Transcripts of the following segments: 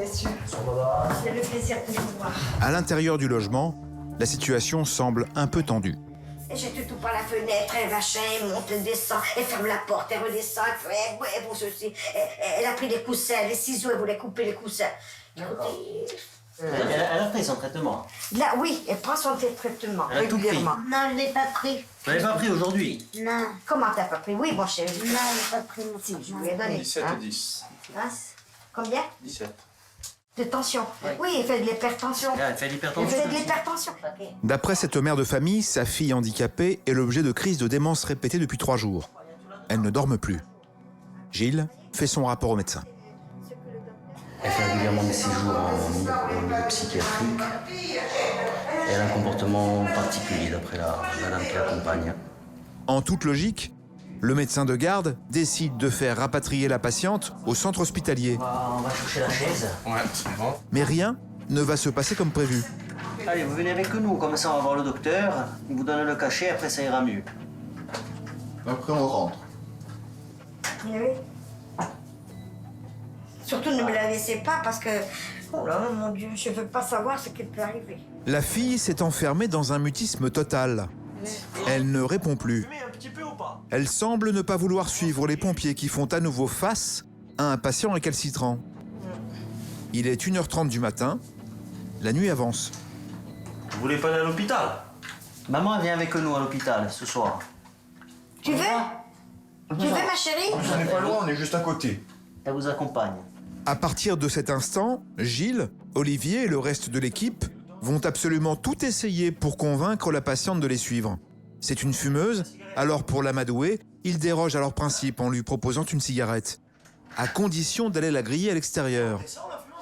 bien sûr. C'est le plaisir de vous voir. À l'intérieur du logement, la situation semble un peu tendue. Elle jette tout par la fenêtre, elle machin, elle monte, elle descend, elle ferme la porte, elle redescend, elle vous ceci. Elle a pris des coussins, les ciseaux, elle voulait couper les coussins. Écoutez, Elle a pris son traitement. là, oui, elle prend son traitement Elle a tout pris. régulièrement. Non, je ne l'ai pas pris. Vous l'avez pas pris aujourd'hui? Non. Comment t'as pas pris? Oui, mon chéri. Non, je l'ai pas pris. Si, je lui ai donné. 17 hein. et 10. Hein, combien? 17. De tension. Oui, il fait de l'hypertension. Elle fait Il l'hypertension. fait de l'hypertension. Ok. D'après cette mère de famille, sa fille handicapée est l'objet de crises de démence répétées depuis 3 jours. Elle ne dorme plus. Gilles fait son rapport au médecin. Elle fait régulièrement des séjours en milieu psychiatrique. Elle a un comportement particulier d'après la dame qui l'accompagne. En toute logique, le médecin de garde décide de faire rapatrier la patiente au centre hospitalier. On va chercher la chaise. Ouais, c'est bon. Mais rien ne va se passer comme prévu. Allez, vous venez avec nous, comme ça on va voir le docteur. Il vous donne le cachet, après ça ira mieux. Après, on rentre. Oui. Surtout ne me la laissez pas parce que, oh là, mon Dieu, je ne veux pas savoir ce qui peut arriver. La fille s'est enfermée dans un mutisme total. Elle ne répond plus. Elle semble ne pas vouloir suivre les pompiers qui font à nouveau face à un patient récalcitrant. Il est 1h30 du matin. La nuit avance. Vous voulez pas aller à l'hôpital? Maman vient avec nous à l'hôpital ce soir. Tu veux? Tu veux, ma chérie? On n'est pas loin, on est juste à côté. Elle vous accompagne. À partir de cet instant, Gilles, Olivier et le reste de l'équipe vont absolument tout essayer pour convaincre la patiente de les suivre. C'est une fumeuse, alors pour l'amadouer, ils dérogent à leur principe en lui proposant une cigarette, à condition d'aller la griller à l'extérieur.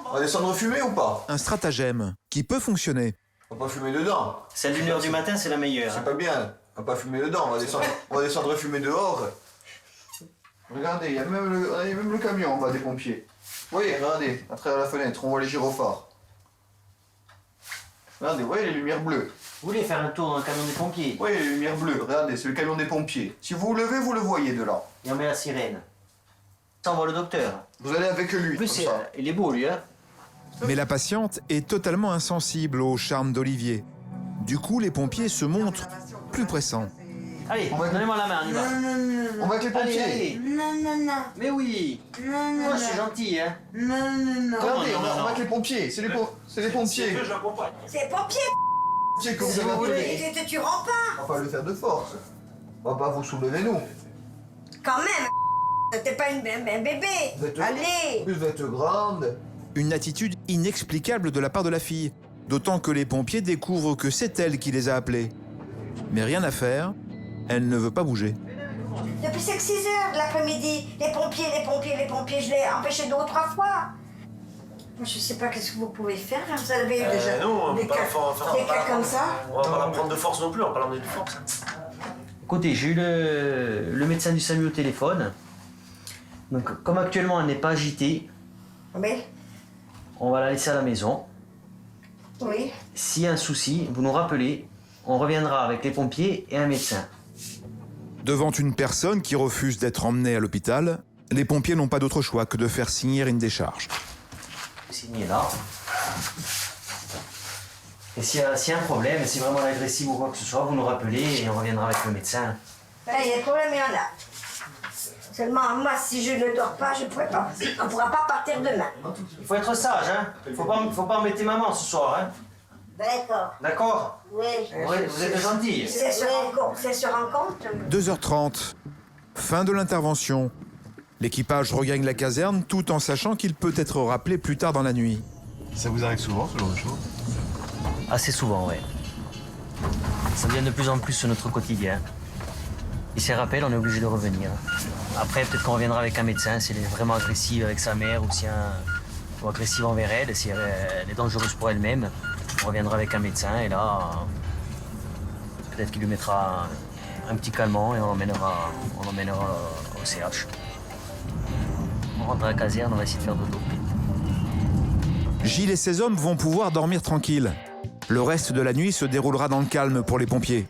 On va descendre fumer ou pas? Un stratagème qui peut fonctionner. On va pas fumer dedans. Celle d'1h du matin, c'est la meilleure. C'est pas bien. On va pas fumer dedans, on va descendre fumer dehors. Regardez, il y a même le camion, on va des pompiers. Oui, regardez, à travers la fenêtre, on voit les gyrophares. Regardez, vous voyez les lumières bleues. Vous voulez faire un tour dans le camion des pompiers? Oui, les lumières bleues, regardez, c'est le camion des pompiers. Si vous vous levez, vous le voyez de là. Et on met la sirène. Ça, on voit le docteur. Vous allez avec lui, En plus, comme ça. il est beau, lui, hein? Mais la patiente est totalement insensible au charme d'Olivier. Du coup, les pompiers se montrent plus pressants. Allez, On va- donnez-moi la main, on y va. On va avec les pompiers. Allez, allez. Non, non, non. Mais oui. Moi, je suis gentil, hein. Non, non, non. Regardez, non, on va non. avec les pompiers, c'est les pompiers. Je l'accompagne. C'est pompier. Pompiers que Si vous vous avez voulez. appelés. Tu rends pas. On va pas le faire de force. On va pas vous soulever, nous. Quand même. T'es pas un bébé. Vous êtes- Allez. En plus, vous êtes grande. Une attitude inexplicable de la part de la fille, d'autant que les pompiers découvrent que c'est elle qui les a appelés. Mais rien à faire, elle ne veut pas bouger. Depuis 6 heures de l'après-midi, les pompiers, je l'ai empêché 2 ou 3 fois. Moi, je sais pas qu'est-ce que vous pouvez faire, là. Vous avez eu déjà non, on des peut pas cas, la faire- des cas comme ça. On va pas la prendre de force non plus, on va pas l'emmener de force. Écoutez, j'ai eu le médecin du SAMU au téléphone. Donc, comme actuellement elle n'est pas agitée, Oui, on va la laisser à la maison. oui. S'il y a un souci, vous nous rappelez. On reviendra avec les pompiers et un médecin. Devant une personne qui refuse d'être emmenée à l'hôpital, les pompiers n'ont pas d'autre choix que de faire signer une décharge. Vous signez là. Et s'il y a un problème, si vraiment elle est agressive ou quoi que ce soit, vous nous rappelez et on reviendra avec le médecin. Là, il y a un problème, il y en a. Seulement, moi, si je ne dors pas, je pourrais pas. On ne pourra pas partir demain. Il faut être sage, hein. Faut pas embêter maman ce soir, hein. D'accord. D'accord? Oui. Vous êtes gentil. C'est se rend compte. 2h30, fin de l'intervention. L'équipage regagne la caserne tout en sachant qu'il peut être rappelé plus tard dans la nuit. Ça vous arrive souvent, ce genre de choses? Assez souvent, ouais. Ça devient de plus en plus notre quotidien. Et ces rappels, on est obligé de revenir. Après, peut-être qu'on reviendra avec un médecin si elle est vraiment agressive avec sa mère ou agressive envers elle, si elle est dangereuse pour elle-même. On reviendra avec un médecin et là, peut-être qu'il lui mettra un petit calmant et on l'emmènera au CH. On rentre à la caserne, on va essayer de faire dodo. Gilles et ses hommes vont pouvoir dormir tranquilles. Le reste de la nuit se déroulera dans le calme pour les pompiers.